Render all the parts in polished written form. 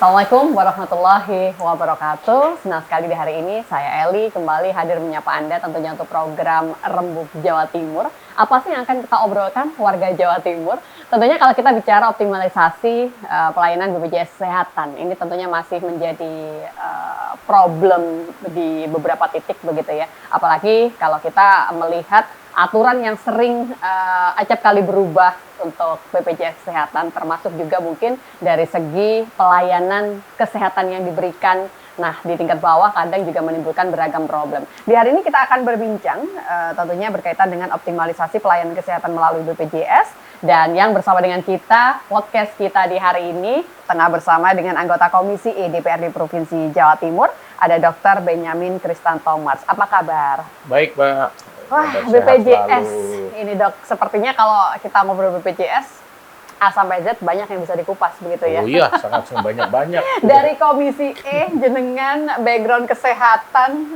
Assalamualaikum warahmatullahi wabarakatuh. Senang sekali di hari ini saya Eli kembali hadir menyapa Anda tentunya untuk program Rembuk Jawa Timur. Apa sih yang akan kita obrolkan warga Jawa Timur? Tentunya kalau kita bicara optimalisasi pelayanan BPJS Kesehatan, ini tentunya masih menjadi problem di beberapa titik begitu ya. Apalagi kalau kita melihat aturan yang sering acap kali berubah untuk BPJS Kesehatan, termasuk juga mungkin dari segi pelayanan kesehatan yang diberikan. Nah, di tingkat bawah kadang juga menimbulkan beragam problem. Di hari ini kita akan berbincang tentunya berkaitan dengan optimalisasi pelayanan kesehatan melalui BPJS. Dan yang bersama dengan kita, podcast kita di hari ini, tengah bersama dengan anggota Komisi E DPRD Provinsi Jawa Timur, ada Dr. Benyamin Kristanto Mars. Apa kabar? Baik, Mbak. Wah, BPJS. Ini Dok, sepertinya kalau kita ngobrol BPJS, A sampai Z banyak yang bisa dikupas begitu ya. Oh iya, sangat banyak-banyak. Dari Komisi E, jenengan background kesehatan,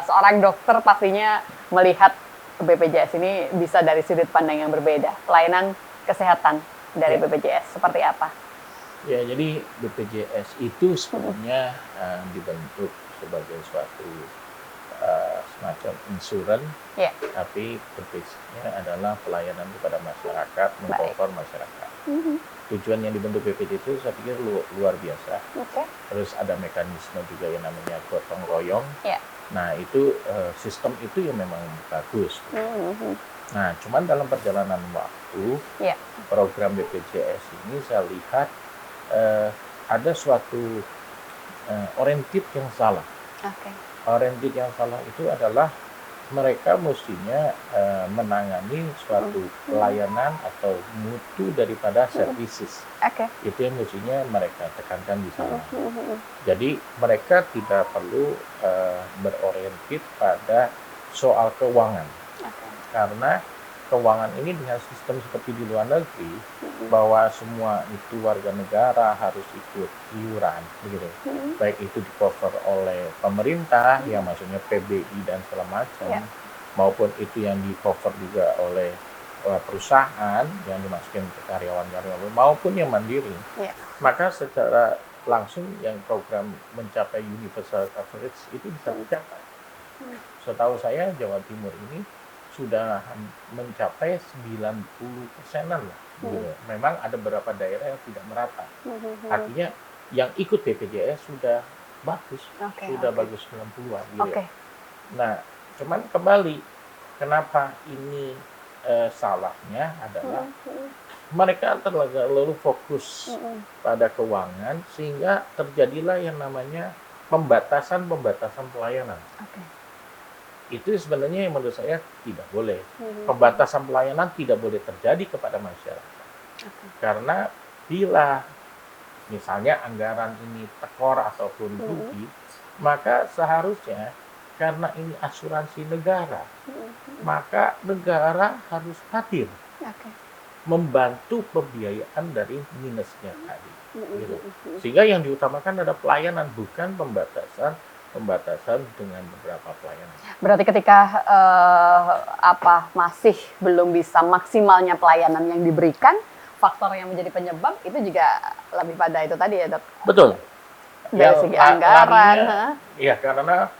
seorang dokter pastinya melihat BPJS ini bisa dari sudut pandang yang berbeda. Pelayanan kesehatan dari BPJS seperti apa? Ya, jadi BPJS itu sebenarnya dibentuk sebagai suatu semacam insuran, tapi basicnya adalah pelayanan kepada masyarakat, mengcover masyarakat. Tujuan yang dibentuk BPJS itu saya pikir luar biasa. Terus ada mekanisme juga yang namanya gotong royong. Nah, itu sistem itu ya memang bagus. Nah, cuman dalam perjalanan waktu, program BPJS ini saya lihat ada suatu oriented yang salah. Oriented yang salah itu adalah mereka mestinya menangani suatu pelayanan atau mutu daripada services. Itu yang mestinya mereka tekankan di sana. Jadi mereka tidak perlu beroriented pada soal keuangan. Karena keuangan ini dengan sistem seperti di luar negeri, bahwa semua itu warga negara harus ikut iuran, begitu. Baik itu di cover oleh pemerintah, yang maksudnya PBI dan segala macam, maupun itu yang di cover juga oleh perusahaan yang dimasukin ke karyawan-karyawan, maupun yang mandiri. Maka secara langsung yang program mencapai universal coverage itu bisa dicapai. Setahu saya Jawa Timur ini sudah mencapai 90%-an lah. Memang ada beberapa daerah yang tidak merata. Artinya yang ikut BPJS sudah bagus, bagus 90-an. Nah, cuman kembali, kenapa ini salahnya adalah mereka terlalu fokus pada keuangan, sehingga terjadilah yang namanya pembatasan pelayanan. Itu sebenarnya yang menurut saya tidak boleh. Pembatasan pelayanan tidak boleh terjadi kepada masyarakat. Karena bila misalnya anggaran ini tekor ataupun rugi, maka seharusnya karena ini asuransi negara, maka negara harus hadir membantu pembiayaan dari minusnya tadi. Sehingga yang diutamakan adalah pelayanan, bukan pembatasan dengan beberapa pelayanan. Berarti ketika masih belum bisa maksimalnya pelayanan yang diberikan, faktor yang menjadi penyebab itu juga lebih pada itu tadi ya, Dok? Betul. Dari segi anggaran. Iya, karena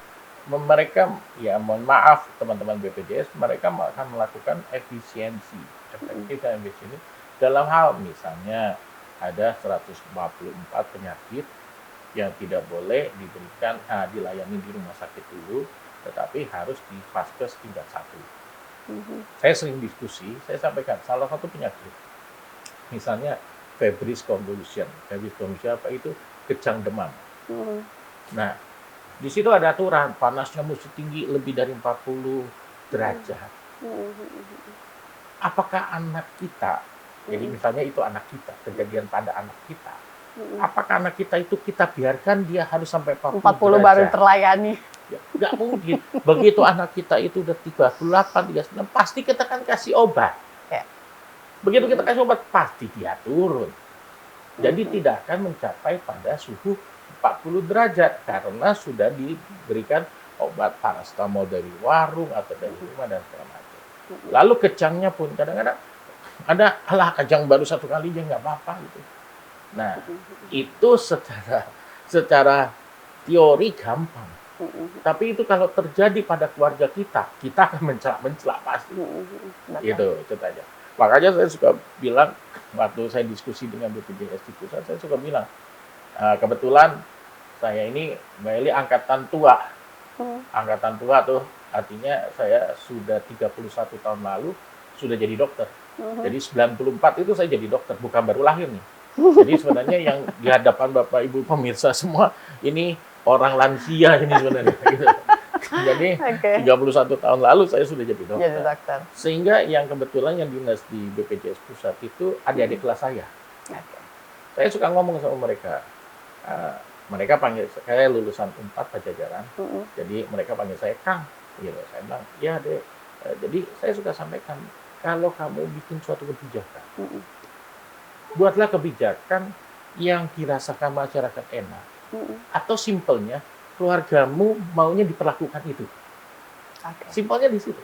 mereka, ya mohon maaf teman-teman BPJS, mereka akan melakukan efisiensi dalam hal misalnya ada 144 penyakit yang tidak boleh diberikan dilayani di rumah sakit dulu, tetapi harus di vaskes tingkat 1. Saya sering diskusi, saya sampaikan salah satu penyakit, misalnya febris convulsion. Febris convulsion apa itu? Kejang demam. Nah, di situ ada aturan, panasnya mesti tinggi lebih dari 40 derajat. Apakah anak kita, jadi misalnya itu anak kita, kejadian pada anak kita, apakah anak kita itu kita biarkan dia harus sampai 40 baru terlayani? Ya, nggak mungkin. Begitu anak kita itu udah 38, 39, pasti kita kan kasih obat. Begitu kita kasih obat, pasti dia turun. Jadi tidak akan mencapai pada suhu 40 derajat karena sudah diberikan obat paracetamol dari warung atau dari rumah dan segala macam. Lalu kejangnya pun kadang-kadang ada, kejang baru 1 kali aja nggak apa-apa gitu. Nah, itu secara teori gampang. Tapi itu kalau terjadi pada keluarga kita akan mencelak pasti. Gitu, itu aja. Makanya saya suka bilang, waktu saya diskusi dengan BPJS di pusat, saya suka bilang, kebetulan saya ini, Mbak Eli, angkatan tua. Angkatan tua tuh, artinya saya sudah 31 tahun lalu, sudah jadi dokter. Jadi 94 itu saya jadi dokter, bukan baru lahir nih. Jadi sebenarnya yang di hadapan Bapak Ibu pemirsa semua, ini orang lansia ini sebenarnya. Gitu. Jadi 31 tahun lalu saya sudah jadi dokter. Sehingga yang kebetulan yang dinas di BPJS Pusat itu adik-adik kelas saya. Saya suka ngomong sama mereka. Mereka panggil saya lulusan 4 Pajajaran. Jadi mereka panggil saya Kang. Gitu. Saya bilang, ya Dek. Jadi saya suka sampaikan, kalau kamu bikin suatu kebijakan, buatlah kebijakan yang dirasakan masyarakat enak. Atau simpelnya, keluargamu maunya diperlakukan itu. Simpelnya di situ.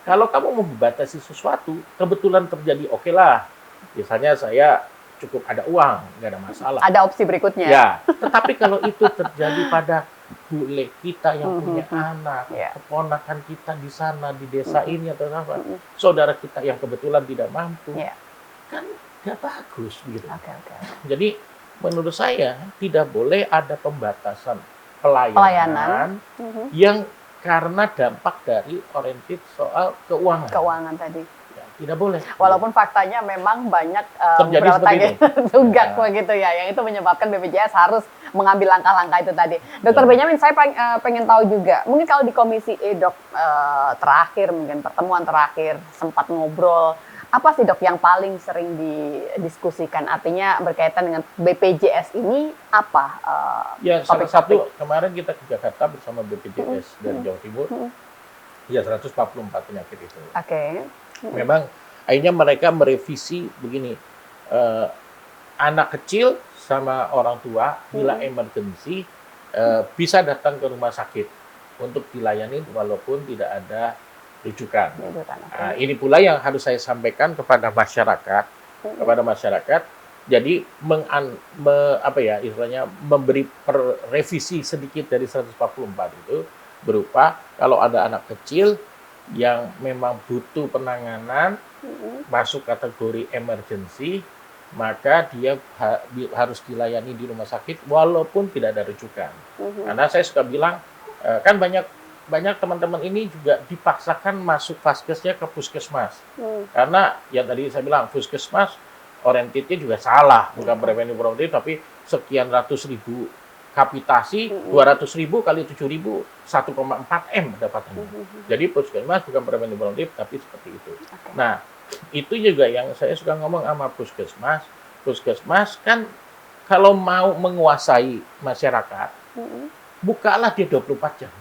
Kalau kamu mau membatasi sesuatu, kebetulan terjadi, oke lah. Misalnya saya cukup ada uang, nggak ada masalah. Ada opsi berikutnya. Ya, tetapi kalau itu terjadi pada bule kita yang punya anak, keponakan kita di sana, di desa ini atau apa, saudara kita yang kebetulan tidak mampu, kan nggak bagus gitu. Jadi menurut saya tidak boleh ada pembatasan pelayanan yang karena dampak dari oriented soal keuangan. Keuangan tadi. Ya, tidak boleh. Walaupun faktanya memang banyak terjadi seperti itu. Tunggak begitu ya, yang itu menyebabkan BPJS harus mengambil langkah-langkah itu tadi. Dokter Benyamin, saya pengen tahu juga, mungkin kalau di Komisi E, Dok, terakhir, mungkin pertemuan terakhir, sempat ngobrol, apa sih Dok yang paling sering didiskusikan? Artinya berkaitan dengan BPJS ini apa? Ya, salah satu kemarin kita ke Jakarta bersama BPJS dari Jawa Timur. Ya, 144 penyakit itu. Memang akhirnya mereka merevisi begini, anak kecil sama orang tua bila emergensi bisa datang ke rumah sakit untuk dilayani walaupun tidak ada rujukan. Nah, ini pula yang harus saya sampaikan kepada masyarakat. Jadi istilahnya memberi revisi sedikit dari 144 itu berupa kalau ada anak kecil yang memang butuh penanganan masuk kategori emergency, maka dia harus dilayani di rumah sakit walaupun tidak ada rujukan. Karena saya suka bilang, kan banyak teman-teman ini juga dipaksakan masuk vaskesnya ke puskesmas. Karena yang tadi saya bilang, puskesmas orientednya juga salah, bukan preventif proaktif, tapi sekian ratus ribu kapitasi, 200.000 kali 7.000, 1,4 M dapatannya. Jadi puskesmas bukan preventif proaktif, tapi seperti itu. Nah, itu juga yang saya suka ngomong sama puskesmas. Puskesmas kan kalau mau menguasai masyarakat, bukalah dia 24 jam.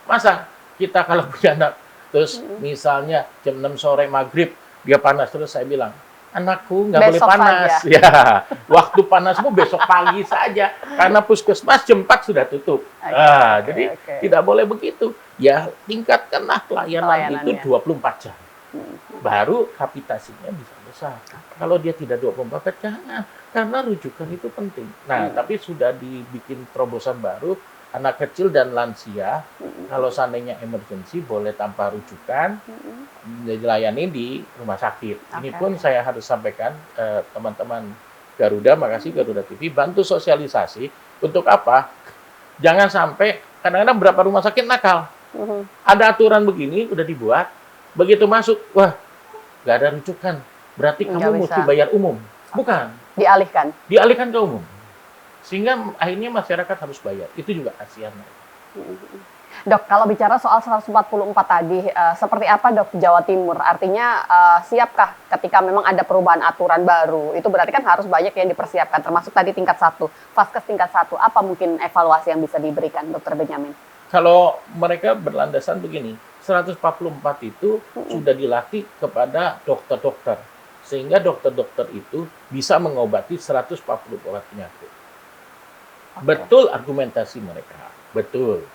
Masa kita kalau punya anak, terus misalnya jam 6 sore maghrib, dia panas, terus saya bilang, anakku nggak boleh panas. Ya, waktu panasmu besok pagi saja, karena puskesmas jam 4 sudah tutup. Jadi tidak boleh begitu. Ya, tingkatkanlah pelayanan itu 24 jam. Baru kapitasinya bisa besar. Kalau dia tidak 24 jam, jangan. Karena rujukan itu penting. Nah, tapi sudah dibikin terobosan baru, anak kecil dan lansia, kalau seandainya emergensi boleh tanpa rujukan, dilayani di rumah sakit. Ini pun saya harus sampaikan teman-teman Garuda, makasih Garuda TV, bantu sosialisasi. Untuk apa? Jangan sampai, kadang-kadang berapa rumah sakit nakal. Ada aturan begini, udah dibuat, begitu masuk, wah, nggak ada rujukan. Berarti kamu mesti bayar umum. Bukan. Dialihkan ke umum. Sehingga akhirnya masyarakat harus bayar. Itu juga kasihan. Dok, kalau bicara soal 144 tadi, seperti apa Dok Jawa Timur? Artinya siapkah ketika memang ada perubahan aturan baru? Itu berarti kan harus banyak yang dipersiapkan, termasuk tadi tingkat 1, Vaskes tingkat 1. Apa mungkin evaluasi yang bisa diberikan, Dokter Benyamin? Kalau mereka berlandasan begini, 144 itu sudah dilatih kepada dokter-dokter. Sehingga dokter-dokter itu bisa mengobati 144 penyakit. Betul argumentasi mereka, betul.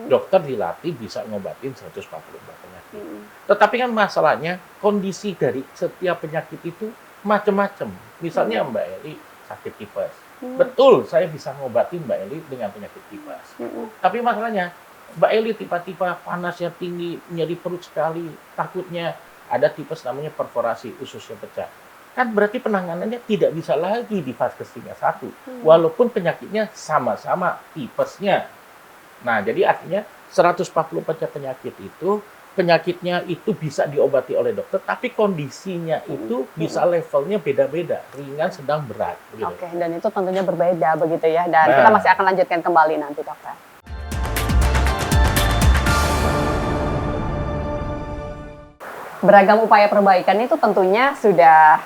Dokter dilatih bisa ngobatin 144 penyakit. Tetapi kan masalahnya kondisi dari setiap penyakit itu macam-macam. Misalnya Mbak Eli, sakit tipes. Betul, saya bisa ngobatin Mbak Eli dengan penyakit tipes. Tapi masalahnya, Mbak Eli tiba-tiba panasnya tinggi, nyeri perut sekali, takutnya ada tipes namanya perforasi, ususnya pecah. Kan berarti penanganannya tidak bisa lagi di vaskes tingkat 1, walaupun penyakitnya sama-sama tipesnya. Nah, jadi artinya 144 penyakit itu, penyakitnya itu bisa diobati oleh dokter, tapi kondisinya itu bisa levelnya beda-beda, ringan, sedang, berat. Begitu. Oke, dan itu tentunya berbeda begitu ya, dan kita masih akan lanjutkan kembali nanti, dokter. Beragam upaya perbaikan itu tentunya sudah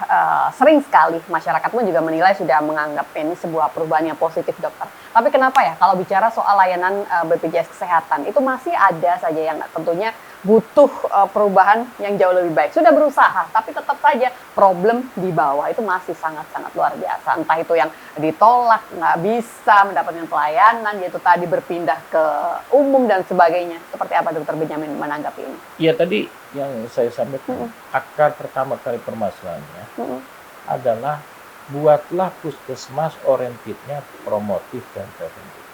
sering sekali masyarakat pun juga menilai sudah menganggap ini sebuah perubahan yang positif, dokter. Tapi kenapa ya kalau bicara soal layanan BPJS Kesehatan itu masih ada saja yang tentunya butuh perubahan yang jauh lebih baik. Sudah berusaha, tapi tetap saja problem di bawah itu masih sangat-sangat luar biasa. Entah itu yang ditolak, nggak bisa mendapatkan pelayanan, yaitu tadi berpindah ke umum dan sebagainya. Seperti apa Dokter Benyamin menanggapi ini? Iya, tadi yang saya sampaikan, akar pertama kali permasalahannya adalah buatlah puskesmas orientednya promotif dan preventif.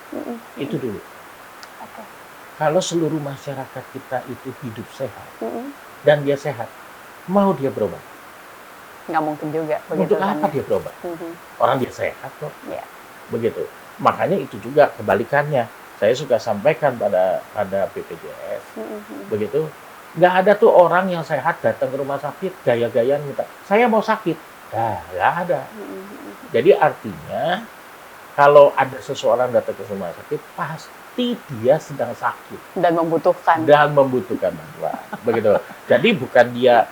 Itu dulu. Kalau seluruh masyarakat kita itu hidup sehat dan dia sehat, mau dia berobat? Nggak mungkin juga. Untuk apa dia berobat? Orang dia sehat kok. Begitu. Makanya itu juga kebalikannya. Saya suka sampaikan pada BPJS. Begitu. Nggak ada tuh orang yang sehat datang ke rumah sakit gaya-gayaan minta, saya mau sakit. Nah, nggak ada. Jadi artinya kalau ada seseorang datang ke rumah sakit, pasti dia sedang sakit dan membutuhkan bantuan. Begitu. Jadi bukan dia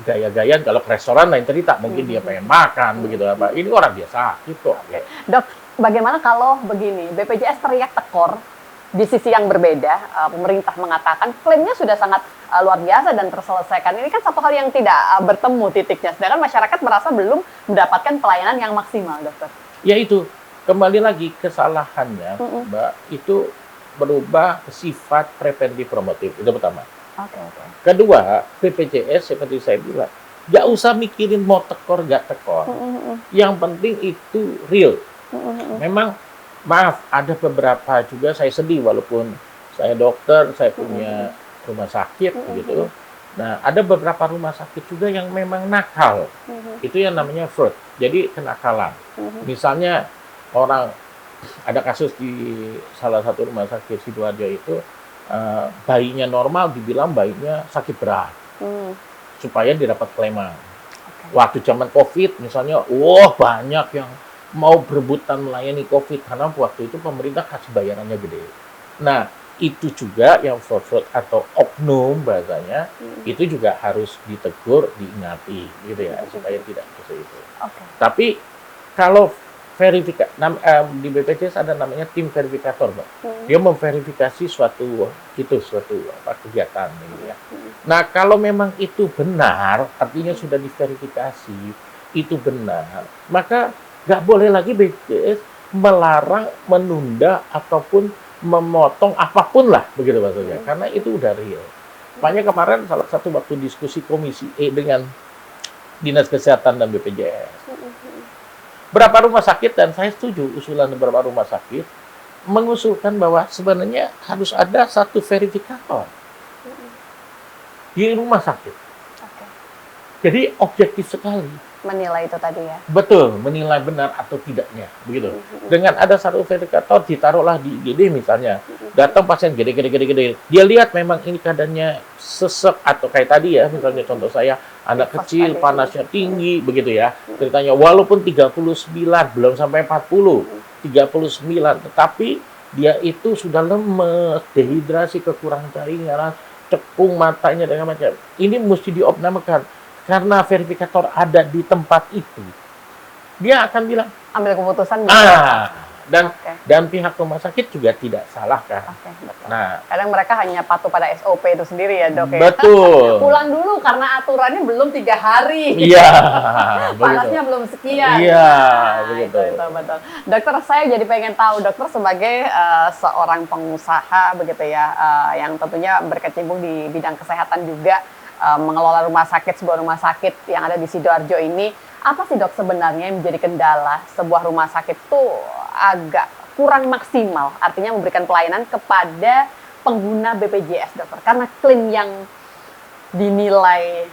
gaya-gayaan, kalau ke restoran lain cerita, mungkin dia pengen makan begitu apa. Ini orang dia sakit kok. Dok, bagaimana kalau begini, BPJS teriak tekor di sisi yang berbeda, pemerintah mengatakan klaimnya sudah sangat luar biasa dan terselesaikan. Ini kan satu hal yang tidak bertemu titiknya, sedangkan masyarakat merasa belum mendapatkan pelayanan yang maksimal, dokter. Ya itu, kembali lagi kesalahannya, Mbak, itu berubah sifat preventif promotif, itu pertama. Kedua, BPJS seperti saya bilang, nggak usah mikirin mau tekor, nggak tekor. Yang penting itu real. Memang, maaf, ada beberapa juga saya sedih, walaupun saya dokter, saya punya rumah sakit, begitu. Nah, ada beberapa rumah sakit juga yang memang nakal. Itu yang namanya fraud, jadi kenakalan. Misalnya, orang, ada kasus di salah satu rumah sakit Sidoarjo itu, bayinya normal, dibilang bayinya sakit berat. Supaya didapat klaiman. Waktu zaman COVID, misalnya, banyak yang mau berebutan melayani COVID, karena waktu itu pemerintah kasih bayarannya gede. Nah, itu juga yang fraud atau oknum bahasanya, itu juga harus ditegur, diingati, gitu ya, supaya tidak seperti itu. Tapi kalau di BPJS ada namanya tim verifikator, Mbak. Dia memverifikasi suatu kegiatan, gitu ya. Nah, kalau memang itu benar, artinya sudah diverifikasi, itu benar, maka nggak boleh lagi BPJS melarang, menunda, ataupun memotong apapun lah, begitu maksudnya. Karena itu udah real. Makanya kemarin salah satu waktu diskusi Komisi E dengan Dinas Kesehatan dan BPJS. Berapa rumah sakit, dan saya setuju usulan beberapa rumah sakit, mengusulkan bahwa sebenarnya harus ada satu verifikator di rumah sakit. Jadi objektif sekali. Menilai itu tadi ya. Betul, menilai benar atau tidaknya, begitu. Dengan ada satu verifikator, ditaruhlah di IGD misalnya, datang pasien gede. Dia lihat memang ini keadaannya sesek atau kayak tadi ya, misalnya contoh saya, anak kecil, panasnya tinggi, begitu ya. Ceritanya walaupun 39, belum sampai 40, 39, tetapi dia itu sudah lemes, dehidrasi, kekurangan cairan, cekung matanya dengan macam. Ini mesti dioptimalkan. Karena verifikator ada di tempat itu, dia akan bilang ambil keputusan. Dan pihak rumah sakit juga tidak salah kan. Nah, kadang mereka hanya patuh pada SOP itu sendiri ya, Dok. Betul. Pulang dulu karena aturannya belum 3 hari. Iya. Panasnya belum sekian. Iya, begitu. Betul. Dokter, saya jadi pengen tahu, dokter sebagai seorang pengusaha begitu ya, yang tentunya berkecimpung di bidang kesehatan juga. Mengelola sebuah rumah sakit yang ada di Sidoarjo ini, Apa sih dok sebenarnya yang menjadi kendala sebuah rumah sakit tuh agak kurang maksimal, artinya memberikan pelayanan kepada pengguna BPJS dokter? Karena klaim yang dinilai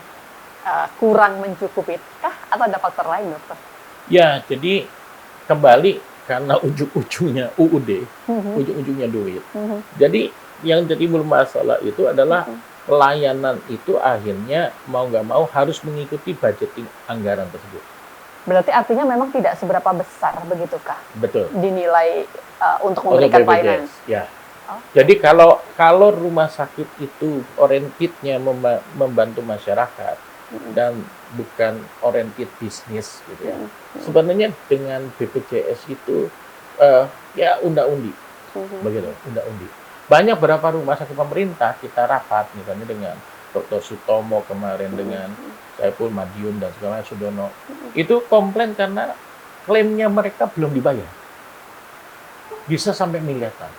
kurang mencukupi kah atau ada faktor lain dokter? Ya, jadi kembali karena ujung-ujungnya UUD, ujung-ujungnya duit. Jadi yang jadi bermasalah itu adalah pelayanan itu akhirnya mau nggak mau harus mengikuti budgeting anggaran tersebut. Berarti artinya memang tidak seberapa besar, begitukah? Betul. Dinilai untuk memberikan pelayanan. Ya. Oh. Jadi kalau rumah sakit itu orientednya membantu masyarakat dan bukan oriented bisnis gitu ya. Sebenarnya dengan BPJS itu ya unda-undi, begitu, unda-undi. Banyak berapa rumah sakit pemerintah kita rapat misalnya dengan Dr. Sutomo kemarin dengan Saiful Madiun dan segala macam Sudono. Itu komplain karena klaimnya mereka belum dibayar. Bisa sampai miliaran.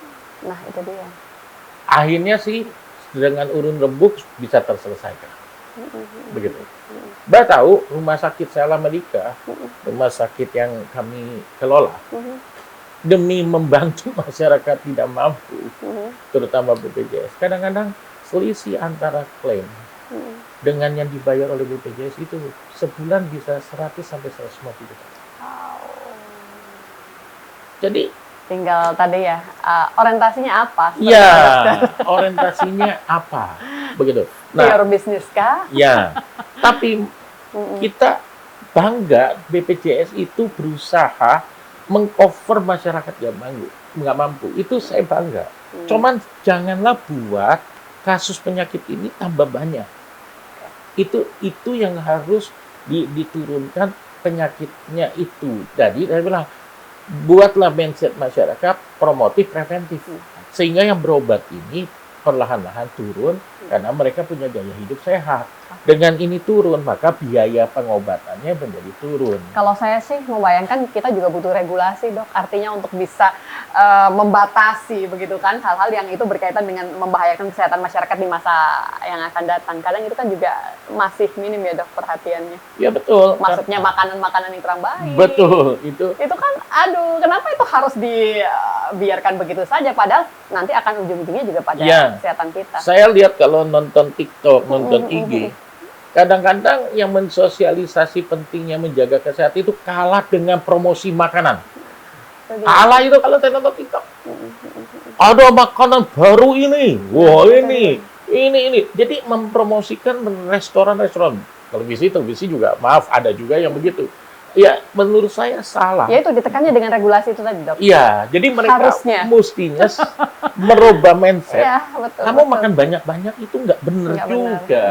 Nah, itu dia. Akhirnya sih dengan urun rembuk bisa terselesaikan. Begitu. Mbak tahu rumah sakit Sela Medika, rumah sakit yang kami kelola, demi membantu masyarakat tidak mampu, terutama BPJS, kadang-kadang selisih antara klaim dengan yang dibayar oleh BPJS itu sebulan bisa 100 sampai 150 juta. Jadi tinggal tadi ya, orientasinya apa? Iya, orientasinya apa? Begitu. Nah, pure bisnis kah? Ya, tapi kita bangga BPJS itu berusaha mengcover masyarakat nggak mampu. Itu saya bangga. Cuman janganlah buat kasus penyakit ini tambah banyak. Itu yang harus diturunkan penyakitnya itu. Jadi saya bilang, buatlah mindset masyarakat promotif preventif. Sehingga yang berobat ini perlahan-lahan turun karena mereka punya gaya hidup sehat. Dengan ini turun, maka biaya pengobatannya menjadi turun. Kalau saya sih membayangkan kita juga butuh regulasi, dok. Artinya untuk bisa membatasi begitu kan hal-hal yang itu berkaitan dengan membahayakan kesehatan masyarakat di masa yang akan datang. Kadang itu kan juga masih minim ya dok perhatiannya. Ya betul. Maksudnya makanan-makanan yang kurang baik. Betul itu. Itu kan, aduh, kenapa itu harus dibiarkan begitu saja? Padahal nanti akan ujung-ujungnya juga pada kesehatan kita. Saya lihat kalau nonton TikTok, nonton IG, kadang-kadang yang mensosialisasi pentingnya menjaga kesehatan itu kalah dengan promosi makanan. Kalah itu kalau saya nonton TikTok. Ada makanan baru ini, wah ini. Jadi mempromosikan restoran-restoran. Televisi juga, maaf, ada juga yang begitu. Ya, menurut saya salah. Ya itu ditekannya dengan regulasi itu tadi, dok. Iya, jadi mereka mestinya merubah mindset. Ya, betul, kamu makan banyak-banyak itu nggak benar juga.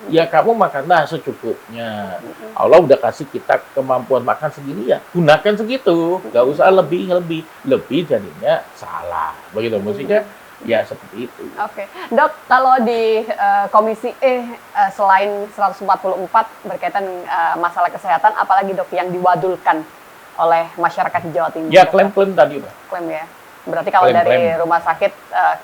Ya kamu makanlah secukupnya. Allah udah kasih kita kemampuan makan segini ya, gunakan segitu. Nggak usah lebih jadinya salah. Begitu maksudnya. Ya seperti itu. Oke, dok, kalau di Komisi selain 144 berkaitan masalah kesehatan, apalagi dok yang diwadulkan oleh masyarakat di Jawa Timur? Ya klaim-klaim tadi, Pak. Klaim ya. Berarti kalau dari rumah sakit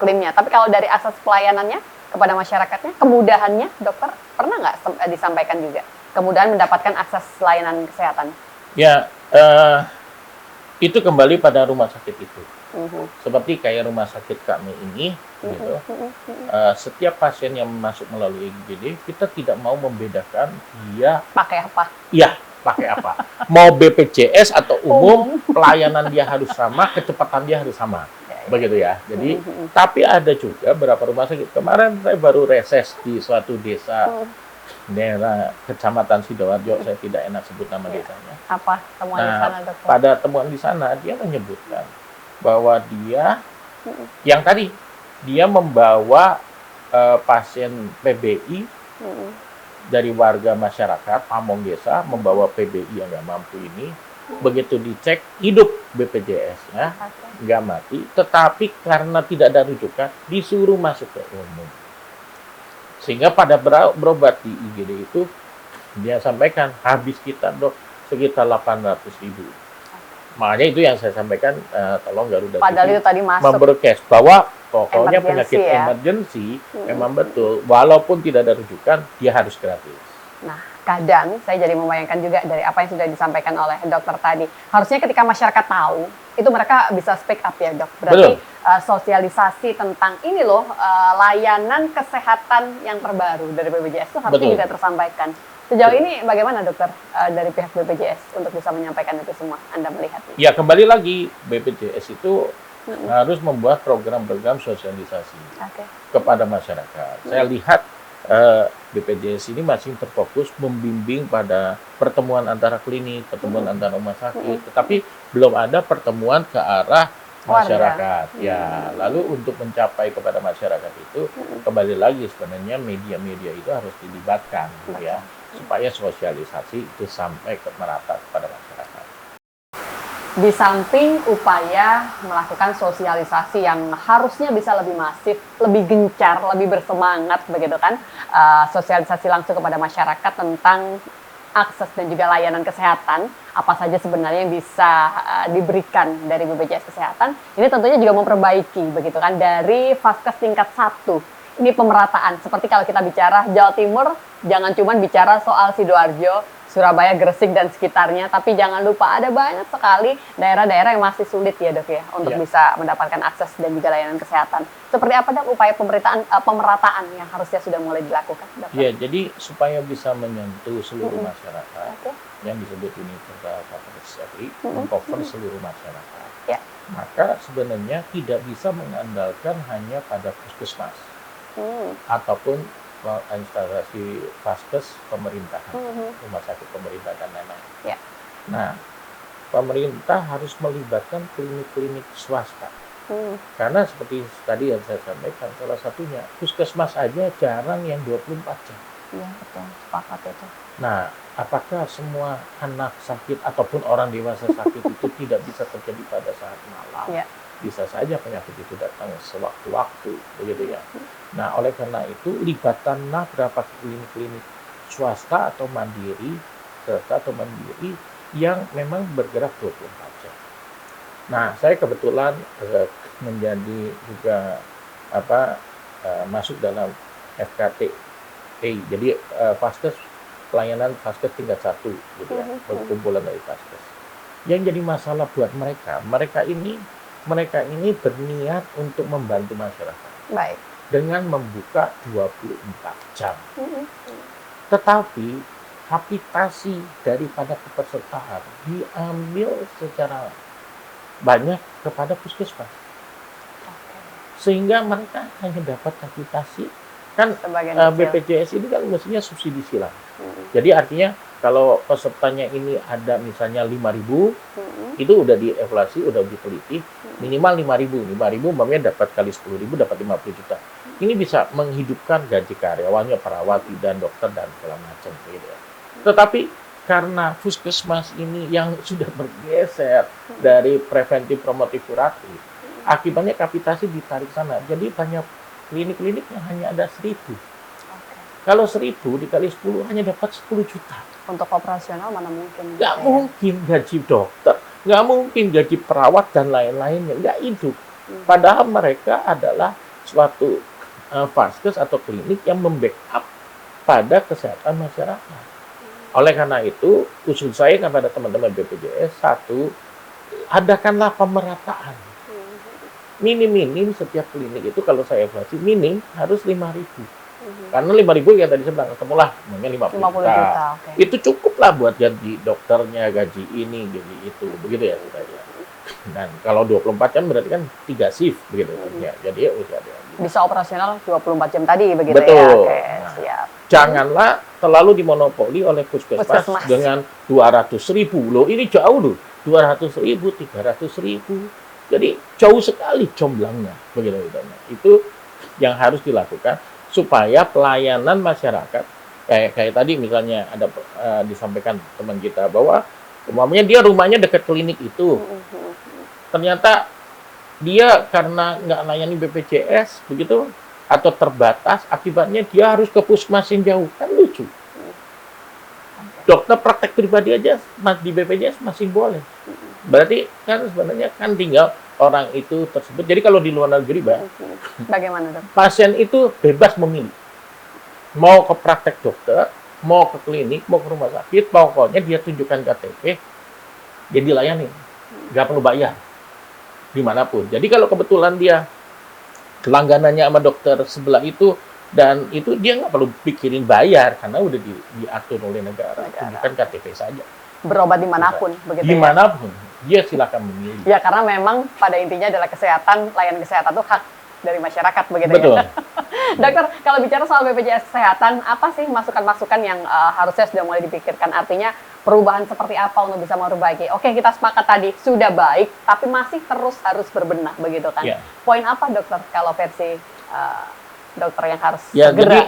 klaimnya, tapi kalau dari asas pelayanannya kepada masyarakatnya, kemudahannya, dokter pernah nggak disampaikan juga kemudahan mendapatkan akses layanan kesehatan? Ya, itu kembali pada rumah sakit itu. Seperti kayak rumah sakit kami ini, gitu. Setiap pasien yang masuk melalui IGD, kita tidak mau membedakan dia pakai apa. Iya, pakai apa. Mau BPJS atau umum, pelayanan dia harus sama, kecepatan dia harus sama. Begitu ya. Jadi, tapi ada juga beberapa rumah sakit. Kemarin saya baru reses di suatu desa, daerah Kecamatan Sidoarjo, saya tidak enak sebut nama desanya. Apa temuan di sana, dokter? Pada temuan di sana, dia menyebutkan bahwa dia, yang tadi, dia membawa pasien PBI dari warga masyarakat, pamong desa, membawa PBI yang nggak mampu ini, begitu dicek, hidup BPJS-nya, nggak mati, tetapi karena tidak ada rujukan, disuruh masuk ke umum. Sehingga pada berobat di IGD itu, dia sampaikan, habis kita dok, sekitar 800.000. Makanya itu yang saya sampaikan, tolong Garuda Padahal itu tadi masuk memberkes bahwa pokoknya penyakit emergency memang betul, walaupun tidak ada rujukan, dia harus gratis. Nah, kadang saya jadi membayangkan juga dari apa yang sudah disampaikan oleh dokter tadi. Harusnya ketika masyarakat tahu, itu mereka bisa speak up ya dok. Berarti sosialisasi tentang ini loh, layanan kesehatan yang terbaru dari BPJS itu harusnya juga tersampaikan. Sejauh ini bagaimana dokter dari pihak BPJS untuk bisa menyampaikan itu semua? Anda melihat? Ya kembali lagi, BPJS itu harus membuat program-program sosialisasi kepada masyarakat. Saya lihat BPJS ini masih terfokus membimbing pada pertemuan antara klinik, pertemuan antara rumah sakit, tetapi belum ada pertemuan ke arah masyarakat. Ya, lalu untuk mencapai kepada masyarakat itu kembali lagi sebenarnya media-media itu harus dilibatkan, ya, supaya sosialisasi itu sampai ke merata kepada masyarakat. Di samping upaya melakukan sosialisasi yang harusnya bisa lebih masif, lebih gencar, lebih bersemangat begitu kan, sosialisasi langsung kepada masyarakat tentang akses dan juga layanan kesehatan, apa saja sebenarnya yang bisa diberikan dari BPJS Kesehatan, ini tentunya juga memperbaiki begitu kan, dari Vaskes tingkat 1. Ini pemerataan, seperti kalau kita bicara Jawa Timur, jangan cuma bicara soal Sidoarjo, Surabaya, Gresik, dan sekitarnya, tapi jangan lupa ada banyak sekali daerah-daerah yang masih sulit ya dok ya, untuk bisa mendapatkan akses dan juga layanan kesehatan. Seperti apa dok upaya pemerataan yang harusnya sudah mulai dilakukan? Ya, jadi supaya bisa menyentuh seluruh masyarakat, yang disebut universal coverage RI, mengcover seluruh masyarakat. Maka sebenarnya tidak bisa mengandalkan hanya pada puskesmas ataupun instalasi Vaskes pemerintahan, rumah sakit pemerintah dan lain-lain. Nah, pemerintah harus melibatkan klinik-klinik swasta. Karena seperti tadi yang saya sampaikan, salah satunya puskesmas aja jarang yang 24 jam. Iya, betul. Sepakat itu. Nah, apakah semua anak sakit ataupun orang dewasa sakit itu tidak bisa terjadi pada saat malam? Bisa saja penyakit itu datang sewaktu-waktu, begitu ya. Nah, oleh karena itu libatanlah berapa klinik-klinik swasta atau mandiri, yang memang bergerak 24 jam. Nah, saya kebetulan menjadi juga masuk dalam FKTE, jadi Vaskes pelayanan Vaskes tingkat 1, gitu ya, perkumpulan dari Vaskes. Yang jadi masalah buat mereka ini berniat untuk membantu masyarakat. Baik. Dengan membuka 24 jam. Tetapi kapitasi daripada kepesertaan diambil secara banyak kepada puskesmas. Sehingga mereka hanya dapat kapitasi. Kan BPJS ini kan mestinya subsidi silang. Jadi artinya kalau pesertanya ini ada misalnya 5.000, itu udah dievaluasi, udah diteliti, minimal 5.000 umpamanya dapat kali 10.000 dapat 50 juta. Ini bisa menghidupkan gaji karyawannya, perawat, dan dokter, dan segala macam. Gitu ya. Tetapi karena puskesmas ini yang sudah bergeser dari preventif promotif kuratif, akibatnya kapitasi ditarik sana. Jadi banyak klinik-klinik yang hanya ada 1.000. Kalau 1.000 dikali 10 hanya dapat 10 juta. Untuk operasional mana mungkin? Nggak mungkin gaji dokter, nggak mungkin gaji perawat dan lain-lainnya, nggak hidup. Padahal mereka adalah suatu vaskes atau klinik yang membackup pada kesehatan masyarakat. Oleh karena itu, usul saya kepada teman-teman BPJS, satu, adakanlah pemerataan. Minim-minim setiap klinik itu kalau saya evaluasi, minim harus 5.000. Karena 5.000 yang tadi saya bilang, ketemulah, mungkin 50 juta. Itu cukuplah buat gaji dokternya, gaji ini, gaji itu, begitu ya. Dan kalau 24 jam berarti kan 3 shift, begitu. Ya, jadi ya udah ada. Bisa operasional 24 jam tadi, begitu. Betul. Ya? Siap. Janganlah terlalu dimonopoli oleh puskesmas dengan 200.000. Loh, ini jauh loh. 200.000, 300.000. Jadi jauh sekali jomblangnya, begitu. Itu yang harus dilakukan supaya pelayanan masyarakat kayak tadi misalnya ada disampaikan teman kita bahwa umpamanya dia rumahnya dekat klinik itu, ternyata dia karena nggak layani BPJS begitu atau terbatas, akibatnya dia harus ke puskesmas yang jauh, kan lucu. Dokter praktek pribadi aja di BPJS masih boleh. Berarti kan sebenarnya kan tinggal orang itu tersebut. Jadi kalau di luar negeri, bagaimana dok? Pasien itu bebas memilih. Mau ke praktek dokter, mau ke klinik, mau ke rumah sakit, pokoknya dia tunjukkan KTP, dia dilayani, nggak perlu bayar dimanapun. Jadi kalau kebetulan dia langganannya sama dokter sebelah itu, dan itu dia nggak perlu pikirin bayar karena udah diatur oleh negara. Tunjukkan KTP saja. Berobat dimanapun, begitu dimanapun, dia silakan memilih. Ya karena memang pada intinya adalah kesehatan, layanan kesehatan itu hak dari masyarakat, begitu Betul. ya. Dokter, kalau bicara soal BPJS Kesehatan, apa sih masukan-masukan yang harusnya sudah mulai dipikirkan? Artinya perubahan seperti apa untuk bisa memperbaiki? Oke, kita sepakat tadi sudah baik, tapi masih terus harus berbenah, begitu kan? Ya. Poin apa, dokter, kalau versi dokter yang harus Ya, segera? jadi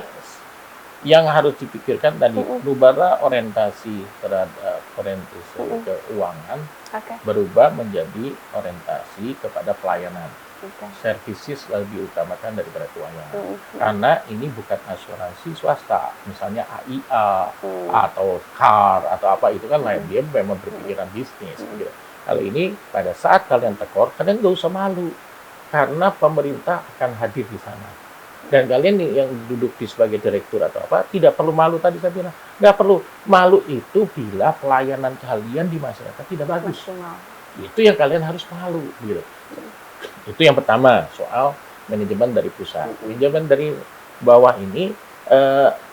yang harus dipikirkan tadi, berubah orientasi terhadap orientasi keuangan, berubah menjadi orientasi kepada pelayanan. Services lebih diutamakan daripada keuangan. Karena ini bukan asuransi swasta, misalnya AIA atau CAR atau apa, itu kan lain, dia memang berpikiran bisnis. Gitu. Kalau ini pada saat kalian tekor, kalian nggak usah malu, karena pemerintah akan hadir di sana. Dan kalian yang duduk di sebagai direktur atau apa, tidak perlu malu. Tadi saya bilang, nggak perlu malu itu bila pelayanan kalian di masyarakat tidak bagus. Itu yang kalian harus malu. Gitu. Itu yang pertama, soal manajemen dari pusat. Manajemen dari bawah ini,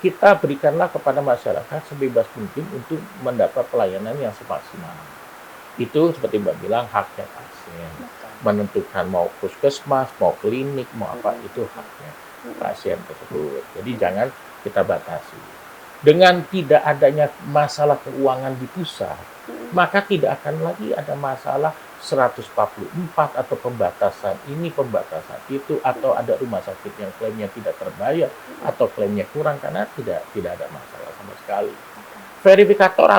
kita berikanlah kepada masyarakat sebebas mungkin untuk mendapat pelayanan yang semaksimal. Itu seperti Mbak bilang, haknya pasien. Menentukan mau puskesmas, mau klinik, mau apa, itu haknya pasien tersebut. Jadi jangan kita batasi. Dengan tidak adanya masalah keuangan di pusat, maka tidak akan lagi ada masalah 144 atau pembatasan ini, pembatasan itu, atau ada rumah sakit yang klaimnya tidak terbayar atau klaimnya kurang, karena tidak ada masalah sama sekali. Verifikator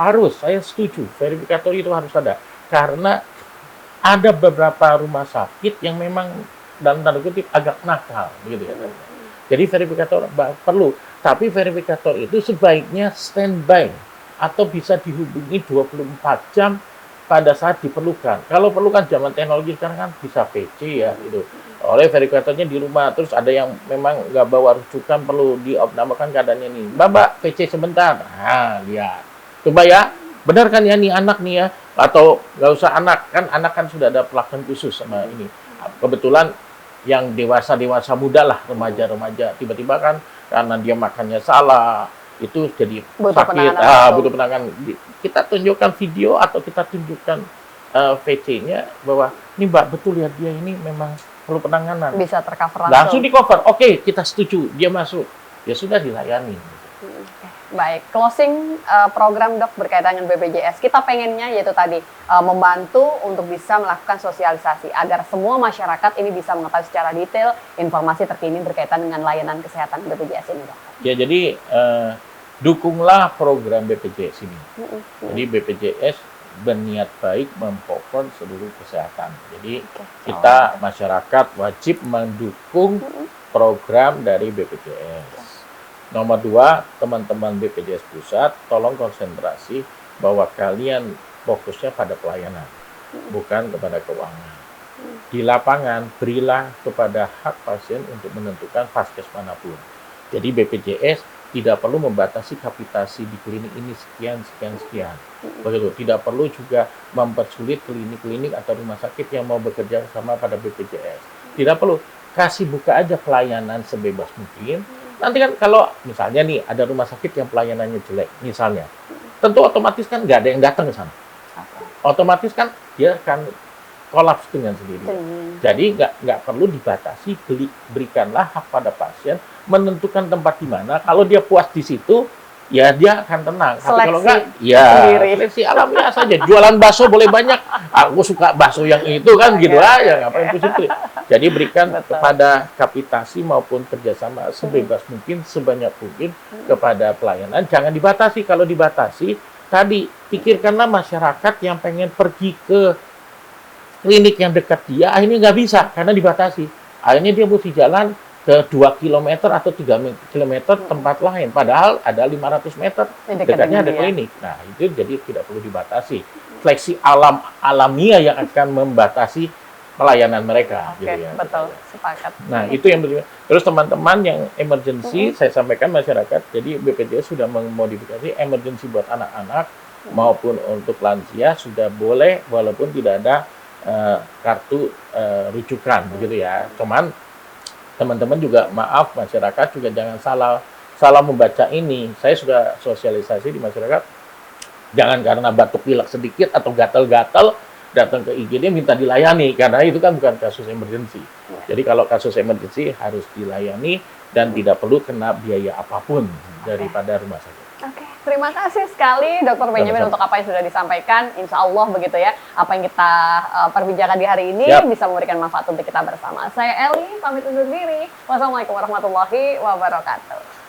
harus, saya setuju, verifikator itu harus ada, karena ada beberapa rumah sakit yang memang dalam tanda kutip agak nakal, begitu ya. Jadi verifikator perlu, tapi verifikator itu sebaiknya standby atau bisa dihubungi 24 jam pada saat diperlukan. Kalau perlukan zaman teknologi sekarang kan bisa PC ya, gitu. Oleh verifikatornya di rumah, terus ada yang memang nggak bawa rujukan, perlu dioptimalkan keadaannya nih. Mbak, PC sebentar. Nah, lihat. Coba ya, benar kan ya nih anak nih ya, atau nggak usah anak kan sudah ada pelakon khusus sama ini. Kebetulan yang dewasa muda lah, remaja, tiba-tiba kan karena dia makannya salah, itu jadi sakit, butuh penanganan. Kita tunjukkan video atau kita tunjukkan VC-nya bahwa ini Mbak, betul ya dia ini memang perlu penanganan. Bisa tercover langsung di cover. Oke, kita setuju, dia masuk, ya sudah dilayani. Baik, closing program Dok berkaitan dengan BPJS. Kita pengennya yaitu tadi membantu untuk bisa melakukan sosialisasi agar semua masyarakat ini bisa mengetahui secara detail informasi terkini berkaitan dengan layanan kesehatan BPJS ini, Dok. Ya, jadi dukunglah program BPJS ini. Jadi BPJS berniat baik mempokon seluruh kesehatan. Jadi kita masyarakat wajib mendukung program dari BPJS. Nomor 2, teman-teman BPJS Pusat, tolong konsentrasi bahwa kalian fokusnya pada pelayanan, bukan kepada keuangan. Di lapangan, berilah kepada hak pasien untuk menentukan vaskes manapun. Jadi BPJS tidak perlu membatasi kapitasi di klinik ini sekian. Begitu. Tidak perlu juga mempersulit klinik-klinik atau rumah sakit yang mau bekerja sama pada BPJS. Tidak perlu. Kasih buka aja pelayanan sebebas mungkin. Nanti kan kalau misalnya nih ada rumah sakit yang pelayanannya jelek, misalnya, tentu otomatis kan nggak ada yang datang ke sana. Otomatis kan dia akan kolaps dengan sendiri. Jadi nggak perlu dibatasi, berikanlah hak pada pasien menentukan tempat di mana. Kalau dia puas di situ, ya dia akan tenang. Tapi kalau enggak, ya seleksi alamiah saja. Jualan bakso boleh banyak. Aku suka bakso yang itu kan gitu aja, ngapain pusing. Jadi berikan kepada kapitasi maupun kerjasama sebebas mungkin, sebanyak mungkin kepada pelayanan. Jangan dibatasi. Kalau dibatasi, tadi pikirkanlah masyarakat yang pengen pergi ke klinik yang dekat dia, akhirnya nggak bisa karena dibatasi. Akhirnya dia mesti jalan ke 2 km atau 3 km tempat lain. Padahal ada 500 meter, dekatnya ada klinik. Nah, itu jadi tidak perlu dibatasi. Seleksi alamiah yang akan membatasi pelayanan mereka. Oke, gitu ya. betul, sepakat. Nah, itu yang berikutnya. Terus teman-teman yang emergency, saya sampaikan masyarakat, jadi BPJS sudah memodifikasi emergency buat anak-anak maupun untuk lansia sudah boleh walaupun tidak ada kartu rujukan, begitu ya. Cuman teman-teman juga maaf masyarakat juga jangan salah membaca ini. Saya sudah sosialisasi di masyarakat, jangan karena batuk pilek sedikit atau gatal-gatal datang ke IGD minta dilayani, karena itu kan bukan kasus emergency. Jadi kalau kasus emergency harus dilayani dan tidak perlu kena biaya apapun daripada rumah sakit. Oke, terima kasih sekali Dr. Benjamin untuk apa yang sudah disampaikan. Insya Allah begitu ya, apa yang kita perbincangkan di hari ini bisa memberikan manfaat untuk kita bersama. Saya Eli, pamit undur diri. Wassalamualaikum warahmatullahi wabarakatuh.